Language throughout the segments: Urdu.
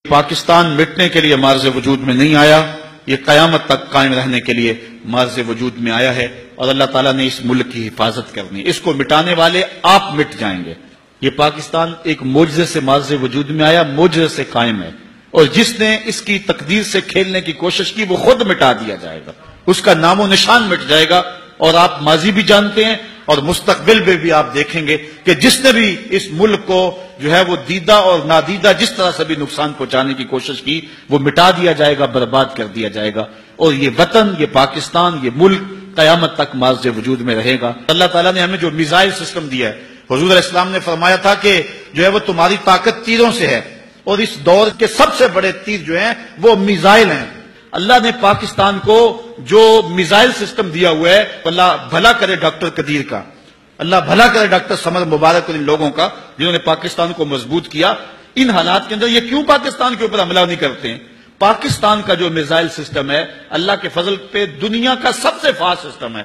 پاکستان مٹنے کے لیے مارز وجود میں نہیں آیا، یہ قیامت تک قائم رہنے کے لیے مارز وجود میں آیا ہے، اور اللہ تعالیٰ نے اس ملک کی حفاظت کرنی ہے۔ اس کو مٹانے والے آپ مٹ جائیں گے۔ یہ پاکستان ایک معجزے سے مارز وجود میں آیا، معجزے سے قائم ہے، اور جس نے اس کی تقدیر سے کھیلنے کی کوشش کی وہ خود مٹا دیا جائے گا، اس کا نام و نشان مٹ جائے گا۔ اور آپ ماضی بھی جانتے ہیں اور مستقبل میں بھی آپ دیکھیں گے کہ جس نے بھی اس ملک کو جو ہے وہ دیدہ اور نادیدہ جس طرح سے بھی نقصان پہنچانے کی کوشش کی وہ مٹا دیا جائے گا، برباد کر دیا جائے گا، اور یہ وطن، یہ پاکستان، یہ ملک قیامت تک مارز وجود میں رہے گا۔ اللہ تعالیٰ نے ہمیں جو میزائل سسٹم دیا ہے، حضور علیہ السلام نے فرمایا تھا کہ جو ہے وہ تمہاری طاقت تیروں سے ہے، اور اس دور کے سب سے بڑے تیر جو ہیں وہ میزائل ہیں۔ اللہ نے پاکستان کو جو میزائل سسٹم دیا ہوا ہے، اللہ بھلا کرے ڈاکٹر قدیر کا، اللہ بھلا کرے ڈاکٹر سمر مبارک اور ان لوگوں کا جنہوں نے پاکستان کو مضبوط کیا۔ ان حالات کے اندر یہ کیوں پاکستان کے اوپر حملہ نہیں کرتے ہیں؟ پاکستان کا جو میزائل سسٹم ہے اللہ کے فضل پہ دنیا کا سب سے فاسٹ سسٹم ہے،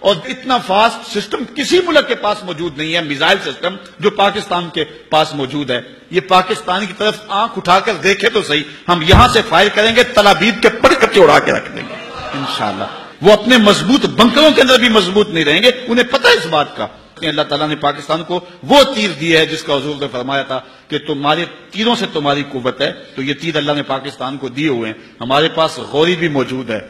اور اتنا فاسٹ سسٹم کسی ملک کے پاس موجود نہیں ہے، میزائل سسٹم جو پاکستان کے پاس موجود ہے۔ یہ پاکستان کی طرف آنکھ اٹھا کر دیکھے تو صحیح، ہم یہاں سے فائر کریں گے، تل ابیب کے پر کچے اڑا کے رکھ دیں گے انشاءاللہ۔ وہ اپنے مضبوط بنکروں کے اندر بھی مضبوط نہیں رہیں گے، انہیں پتہ ہے اس بات کا۔ اللہ تعالیٰ نے پاکستان کو وہ تیر دیا ہے جس کا حضور نے فرمایا تھا کہ تمہارے تیروں سے تمہاری قوت ہے، تو یہ تیر اللہ نے پاکستان کو دیے ہوئے ہیں۔ ہمارے پاس غوری بھی موجود ہے،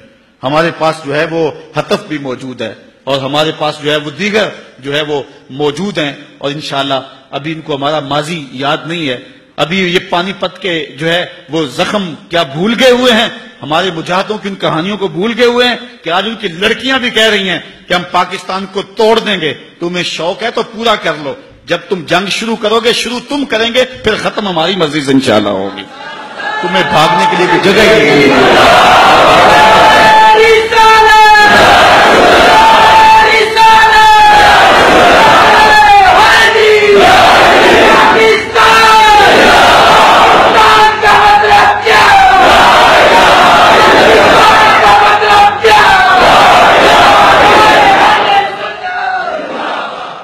ہمارے پاس جو ہے وہ ہتف بھی موجود ہے، اور ہمارے پاس جو ہے وہ دیگر جو ہے وہ موجود ہیں، اور انشاءاللہ ابھی ان کو ہمارا ماضی یاد نہیں ہے، ابھی یہ پانی پت کے جو ہے وہ زخم کیا بھول گئے ہوئے ہیں، ہمارے مجاہدوں کی ان کہانیوں کو بھول گئے ہوئے ہیں کہ آج ان کی لڑکیاں بھی کہہ رہی ہیں کہ ہم پاکستان کو توڑ دیں گے، تمہیں شوق ہے تو پورا کر لو، جب تم جنگ شروع کرو گے، شروع تم کریں گے، پھر ختم ہماری مرضی سے انشاءاللہ ہوگی، تمہیں بھاگنے کے لیے کوئی جگہ ہی نہیں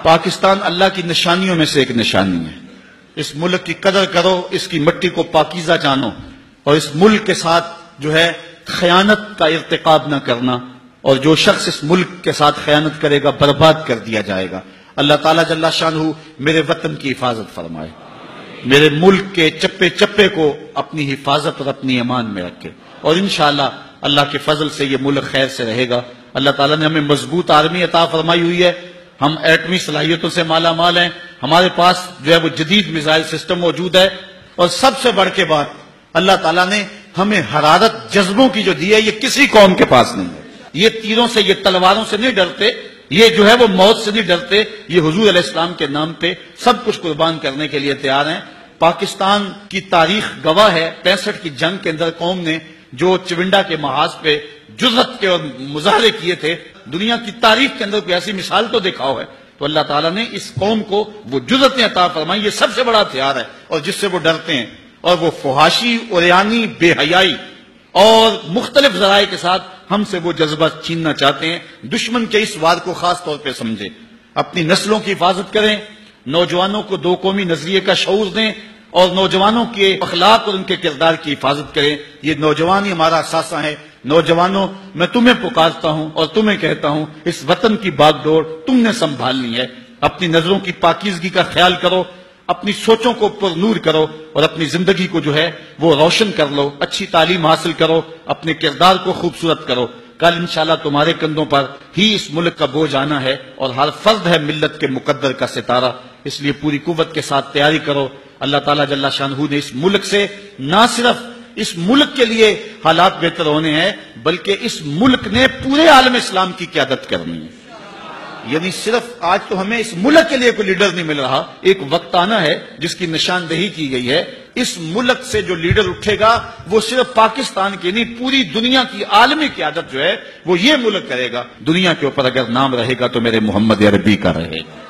پاکستان اللہ کی نشانیوں میں سے ایک نشانی ہے۔ اس ملک کی قدر کرو، اس کی مٹی کو پاکیزہ جانو، اور اس ملک کے ساتھ جو ہے خیانت کا ارتکاب نہ کرنا، اور جو شخص اس ملک کے ساتھ خیانت کرے گا برباد کر دیا جائے گا۔ اللہ تعالیٰ جل شانہ میرے وطن کی حفاظت فرمائے، میرے ملک کے چپے چپے کو اپنی حفاظت اور اپنی امان میں رکھے، اور انشاءاللہ اللہ کے فضل سے یہ ملک خیر سے رہے گا۔ اللہ تعالیٰ نے ہمیں مضبوط آرمی عطا فرمائی ہوئی ہے، ہم ایٹمی صلاحیتوں سے مالا مال ہیں، ہمارے پاس جو ہے وہ جدید میزائل سسٹم موجود ہے، اور سب سے بڑھ کے بات اللہ تعالیٰ نے ہمیں حرارت جذبوں کی جو دی ہے، یہ کسی قوم کے پاس نہیں ہے۔ یہ تیروں سے، یہ تلواروں سے نہیں ڈرتے، یہ جو ہے وہ موت سے نہیں ڈرتے، یہ حضور علیہ السلام کے نام پہ سب کچھ قربان کرنے کے لیے تیار ہیں۔ پاکستان کی تاریخ گواہ ہے، 65 کی جنگ کے اندر قوم نے جو چونڈا کے محاذ پہ جرأت کے اور مظاہرے کیے تھے، دنیا کی تاریخ کے اندر کوئی ایسی مثال تو دکھاؤ ہے، تو اللہ تعالیٰ نے اس قوم کو وہ جرأتیں عطا فرمائی، یہ سب سے بڑا ہتھیار ہے، اور جس سے وہ ڈرتے ہیں، اور وہ فحاشی، عریانی، بے حیائی اور مختلف ذرائع کے ساتھ ہم سے وہ جذبہ چھیننا چاہتے ہیں۔ دشمن کے اس وار کو خاص طور پہ سمجھیں، اپنی نسلوں کی حفاظت کریں، نوجوانوں کو دو قومی نظریے کا شعور دیں، اور نوجوانوں کے اخلاق اور ان کے کردار کی حفاظت کریں۔ یہ نوجوان ہی ہمارا اثاثہ ہے۔ نوجوانوں، میں تمہیں پکارتا ہوں اور تمہیں کہتا ہوں، اس وطن کی باغ ڈور تم نے سنبھالنی ہے۔ اپنی نظروں کی پاکیزگی کا خیال کرو، اپنی سوچوں کو پر نور کرو، اور اپنی زندگی کو جو ہے وہ روشن کر لو، اچھی تعلیم حاصل کرو، اپنے کردار کو خوبصورت کرو۔ کل انشاءاللہ تمہارے کندھوں پر ہی اس ملک کا بوجھ آنا ہے، اور ہر فرد ہے ملت کے مقدر کا ستارہ، اس لیے پوری قوت کے ساتھ تیاری کرو۔ اللہ تعالیٰ جل شانہ نے اس ملک سے نہ صرف اس ملک کے لیے حالات بہتر ہونے ہیں، بلکہ اس ملک نے پورے عالم اسلام کی قیادت کرنی ہے۔ یعنی صرف آج تو ہمیں اس ملک کے لیے کوئی لیڈر نہیں مل رہا، ایک وقت آنا ہے جس کی نشاندہی کی گئی ہے، اس ملک سے جو لیڈر اٹھے گا وہ صرف پاکستان کی نہیں، پوری دنیا کی عالمی قیادت جو ہے وہ یہ ملک کرے گا۔ دنیا کے اوپر اگر نام رہے گا تو میرے محمد عربی کا رہے گا۔